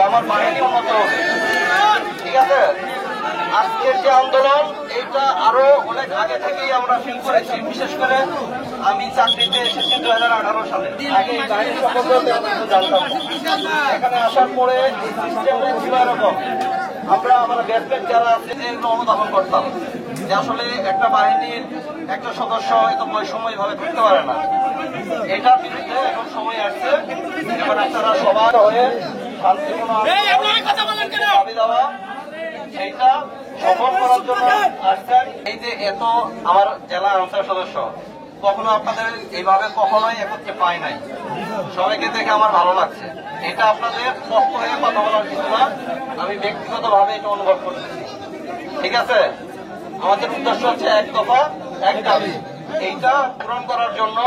আমার বাহিনী উন্নত হবে। ঠিক আছে, আজকের যে আন্দোলন এটা আরো অনেক আগে থেকেই আমরা ফিল করেছি। বিশেষ করে আমি চাকরিতে এসেছি 2018 সালে। আগে এই বাহিনী সম্পর্কে জানতাম না। এখানে আসার পরে এই সিস্টেমটা ছিল এরকম, আমরা আমার ব্যাটম্যান যারা আছে এগুলো অনুধাবন করতাম যে আসলে একটা বাহিনীর একটা সদস্য হয়তো বৈষম্য ভাবে থাকতে পারে না। এটার বিরুদ্ধে এখন সময় আসছে, এবার আপনারা সবাই হয়ে দাবি দেওয়া সেইটা সফল করার জন্য আসছেন। এই যে এত আমার জেলা আনসার সদস্য কখনো আপনাদের এইভাবে কখনোই একত্রে পাই নাই, সবাইকে দেখে আমার ভালো লাগছে। এটা আপনাদের পক্ষ হয়ে কথা বলার কিছু না, আমি ব্যক্তিগতভাবে এটা অনুভব করতেছি। ঠিক আছে, আমাদের উদ্দেশ্য হচ্ছে এক দফা এক দাবি, এইটা পূরণ করার জন্য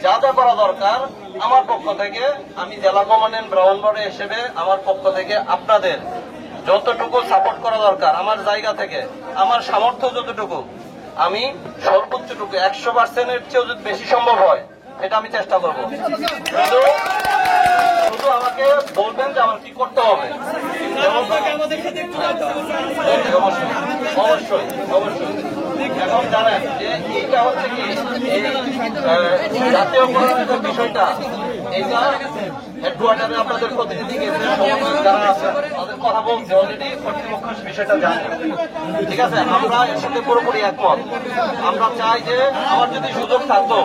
যা যা করা দরকার আমার পক্ষ থেকে, আমি জেলা কমান্ড্যান্ট ব্রাহ্মণবাড়িয়া হিসেবে আমার পক্ষ থেকে আপনাদের যতটুকু সাপোর্ট করা দরকার আমার জায়গা থেকে, আমার সামর্থ্য যতটুকু, আমি সর্বোচ্চটুকু 100%-এর চেয়েও যদি বেশি সম্ভব হয় এটা আমি চেষ্টা করবো। শুধু আমাকে বলবেন যে আমার কি করতে হবে। অবশ্যই অবশ্যই। এখন জানেন যে এইটা হচ্ছে কি এই জাতীয় বিষয়টা, এইটা হেডকোয়ার্টারে আপনাদের প্রতিনিধি গেছে, যারা আছে তাদের কথা বলছে, অলরেডি কর্তৃপক্ষ বিষয়টা জানে। ঠিক আছে, আমরা এর সাথে পুরোপুরি একমত। আমরা চাই যে আমার যদি সুযোগ থাকতো